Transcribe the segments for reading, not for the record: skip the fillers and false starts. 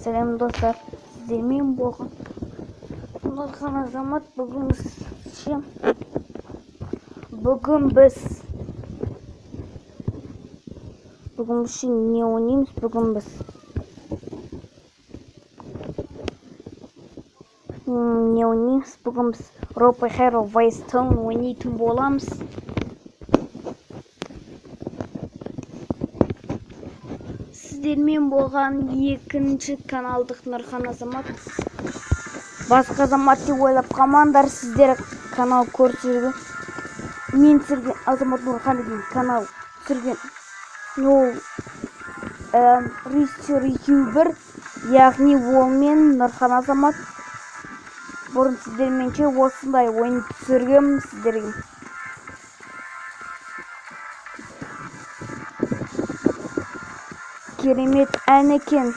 Selam dostlar. Sizlerмен болған Нұрхан Азамат. Бүгін біз не ойнаймыз? Бүгін біз Rope Hero Vice Town ойнайтын боламыз. Сіздермен болған екінші каналдық Нұрхан Азамат. Басқа Азамат деп ойлап қалмаңдар, сіздер канал көрсетіп мен түсірген Азамат Нұрхан деген канал түсірген. Ол режиссер ютубер, яғни ол мен Нұрхан Азамат. Бұрын сіздерменше осындай ойын түсіргенмін сіздерге. Керемет ән екен.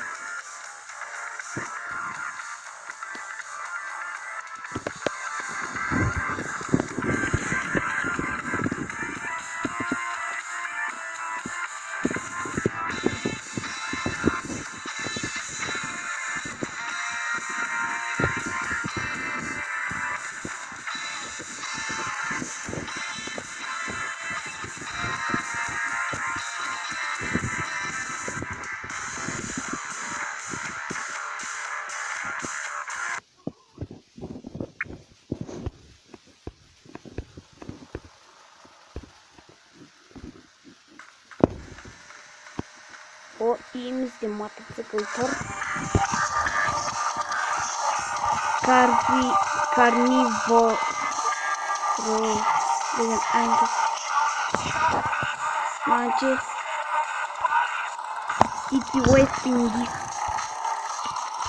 O elimizde мотоцикл тұр. Carnivore деген әнді. Манче City West пен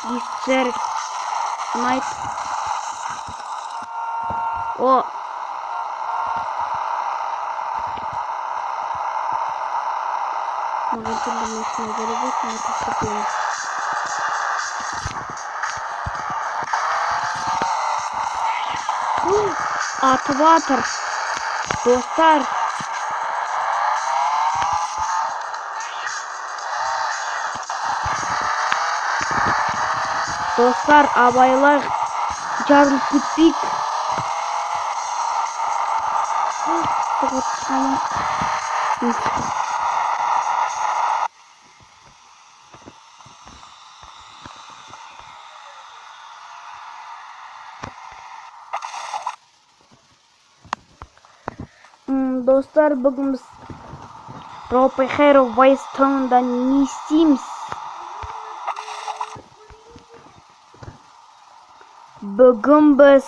District Night. О! Маған түрлі машина керек мотоциклім. Атып атыр. Достар. Достар, абайлар жарылып кетпейік. Достар, бүгін біз Rope Hero Vice Town'да не істейміз? Бүгін біз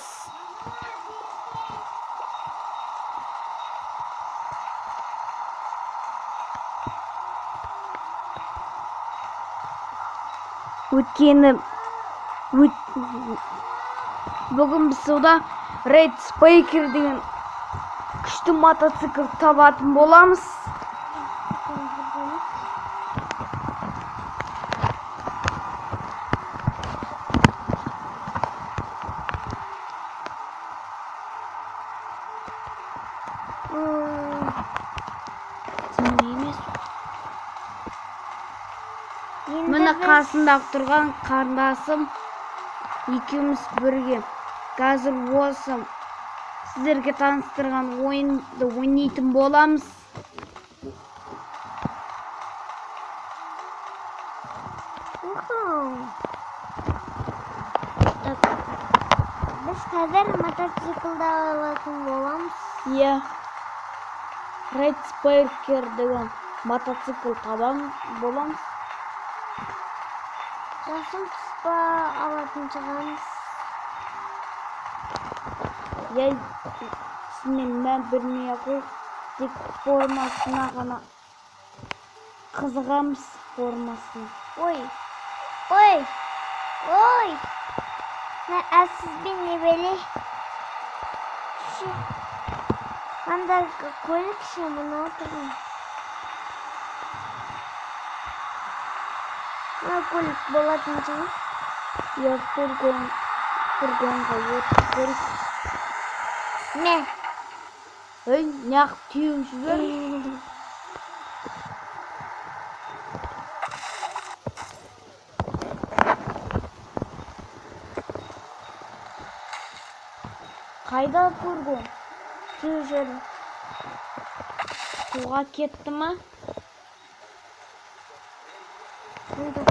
суда Red Spiker деген күшті мотоцикл табатын боламыз. Міне қасында тұрған қарындасым екеуміз бірге. Қазір осы сіздерге таныстырған ойынды ойнайтын боламыз. Біз қазір мотоциклда алатын боламыз. Иә. Red Spiker деген мотоцикл табамыз боламыз. Жасыл түспа алатын шығамыз. Сінен мән білмей қой, тек формасына ғана қызығамыз формасына. Ой! Әсізбен не беле? Анда көлік мұны отырмын. Көлік болатын шығын? Фургонға өтіп көріп. Не? Неғып теуіп жібер. Қайда фургон? Жүріп. Суға кетті ма? Қайда?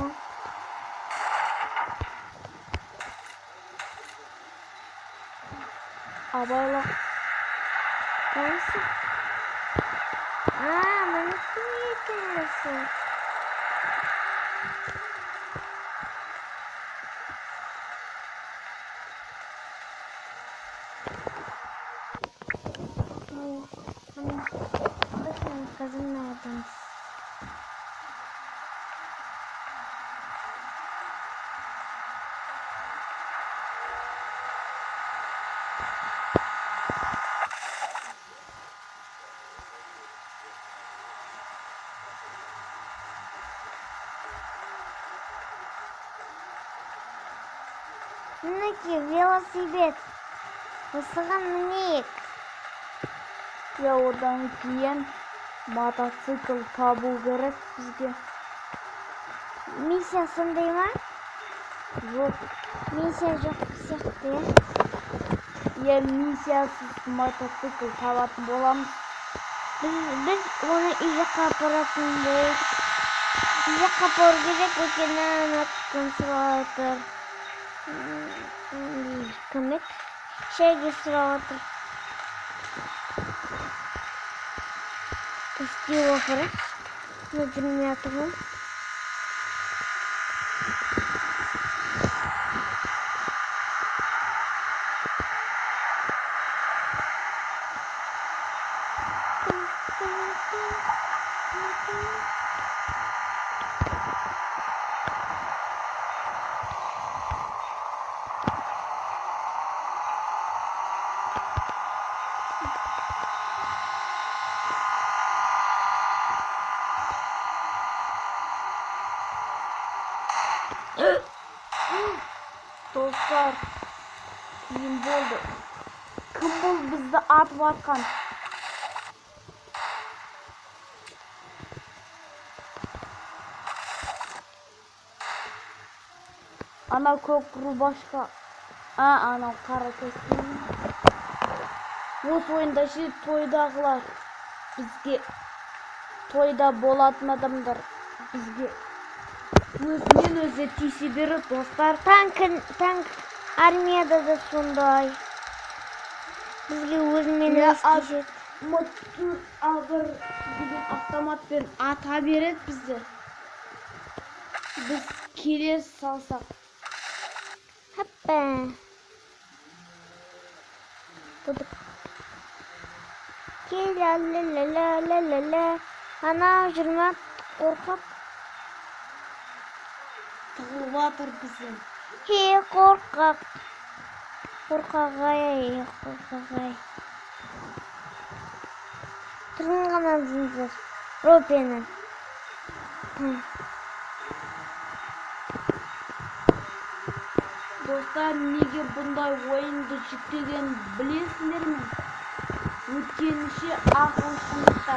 Абайла. Қайсы? Мінекей екенсің. Bakın kızım nereden? Мінекей велосипед. Осыған мінейік. Ya одан кейін мотоцикл табу керек бізге. Миссия сондай ма? Жоқ. Миссия жоқ сияқты, иә? Я миссиясыз мотоцикл табатын боламыз. Біз оны үй жаққа апаратын болдық. Үй жаққа апару керек, өйткені ана сұрап отыр. Көмек. Шәйге сұрап отыр. Істеу оқыры. Өтіріне атығын. Достар, кейін болды. Кім бұл бізді атып атқан? Ана көк рубашка. Анау қара костюм. Осы ойында ше тойдағылар. Бізге тойда болатын адамдар. Бізге өзінен өзі тисе береді, достар. Танк армияда да сондай. Бізге өзімен өз тиіседі. Мотор абыр деген автоматпен ата береді бізді. Біз келе салсақ. Хаппа. Будық. Ла-ла-ла-ла-ла-ла. Анау жүрме қорқақ. Тығылып атыр бізден. Қорқақ. Қорқағай. Тұрын ғана дейсіздер. Ропені. Достар, неге бұндай ойынды жүктеген білесіңдер ме? Өткенше ақылшылықта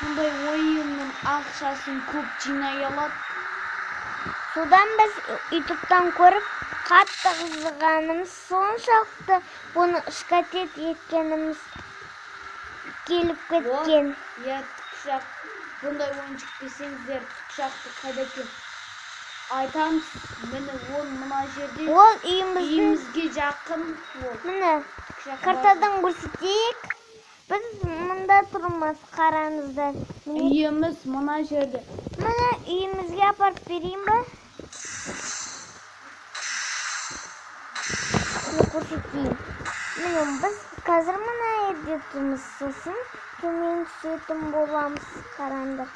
бұндай ойынның ақшасын көп жинай алады. Содан біз ютубтан көріп қатты қызығанымыз соншалықты бұны шкатет еткеніміз келіп кеткен. Тікшақ. Бұндай ойын жүктесеңіздер, тікшақты қайда екен? Айтамыз, міне ол мына жерде. Ол үйімізге жақын. Міне, картадан көрсетейік. Біз мұнда тұрмыз, қараңыздар. Үйіміз мына жерде. Міне үйімізге апарып берейін ба? Көрсетейін. Міне біз қазір мына жерде тұрмыз, сосын төмен түсетін боламыз, қараңдар.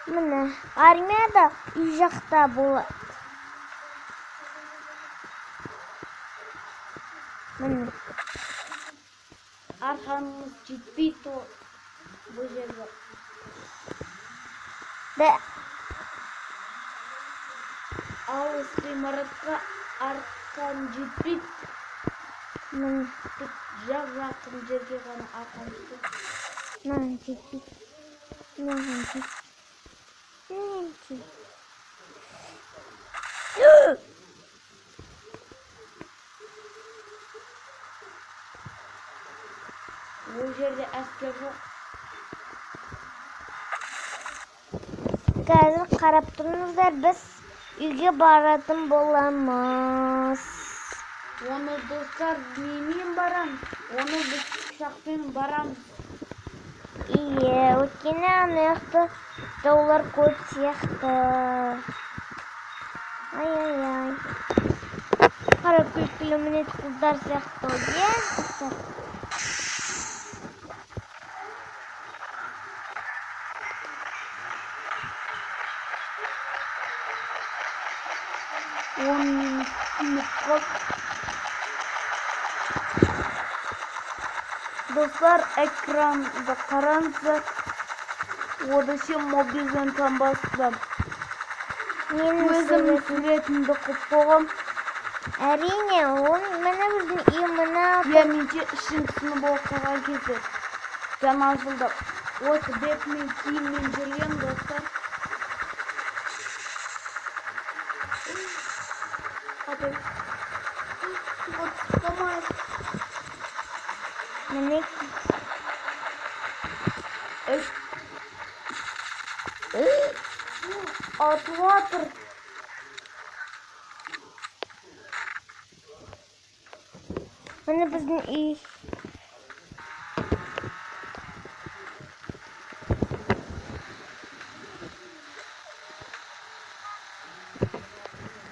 Міне, армияда үй жақта болады. Міне. Арқанымыз жетпейді бұл жерге. Алыс ғимаратқа арқан жетпейді. Жақын жерге ғана арқан жетпейді. Жетпейді. O жерде asker жоқ. Қазір қарап тұрыңыздар, біз үйге баратын боламыз. Оны достар немен барамыз? Оны біз ұшақпен барамыз. Иә, өйткені ана жақта жаулар көп сияқты. Ай-ай-ай. Қара күлкілі мінез қыздар сияқты, иә? Dostlar ekranda қараңыздар. Одашы мобилден танбастым. Өзім суретімді қып қойғам. Әрине, оны міне біздің үй мына. Я менше ішім сынып болып қалған кезде жаңа жылда осы бетмен киіммен жүрген достар. Міне атып жатыр. міне біздің үй.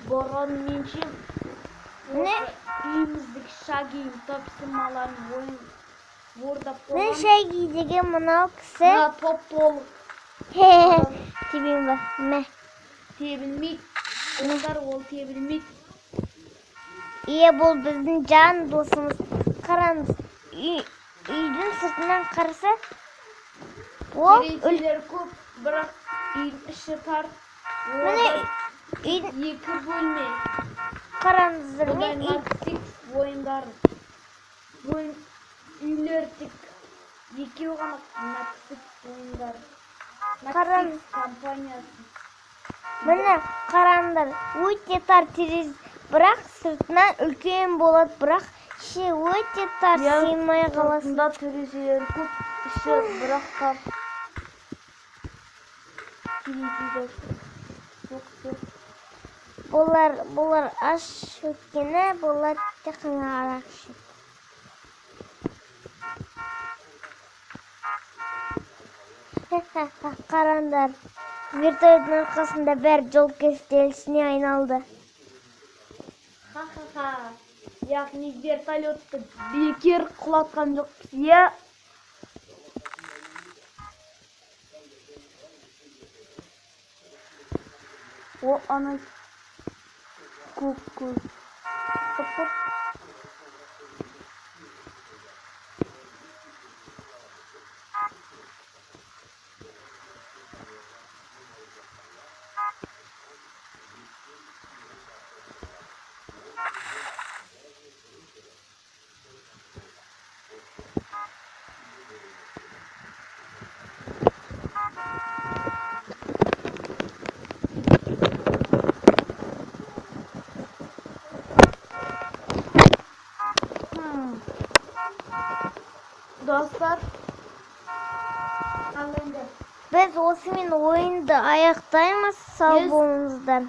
Борған менше Ne? үйіміздегі шагиім тапсырмаларын ойын ордап Міне қойған. шай киген мынау кісі. Мына топ толық Тебен бар. Мә. тебілмейді. Олар ол тебілмейді. Иә, бұл біздің жан досымыз. Қараңыз, үйдің сыртынан қараса, ол Терезелер көп, бірақ үйдің іші тар. міне үйдің Екі бөлме. қараңыздар, Олай мен үй Максикс ойындары. Үйлер тек екеу ғана Максикс ойындары. Қараңыз. Максикс компаниясы. міне қараңдар, өте тар терезе, бірақ сыртынан үлкен болады, бірақ іші өте тар, сыймай қаласың. Сыртында терезелер көп, іші бірақ тар. Терезелер жоқ. Бұлар аш өткені, бұлар тек қана арақ ішеді. Қараңдар, вертолеттің арқасында бәрі жол кестелісіне айналды. Ха-ха-ха. Яғни вертолетті бекер құлатқан жоқпыз, иә? О, ана көк. Dostlar, Біз осымен ойынды аяқтаймыз, сау Yes. болыңыздар.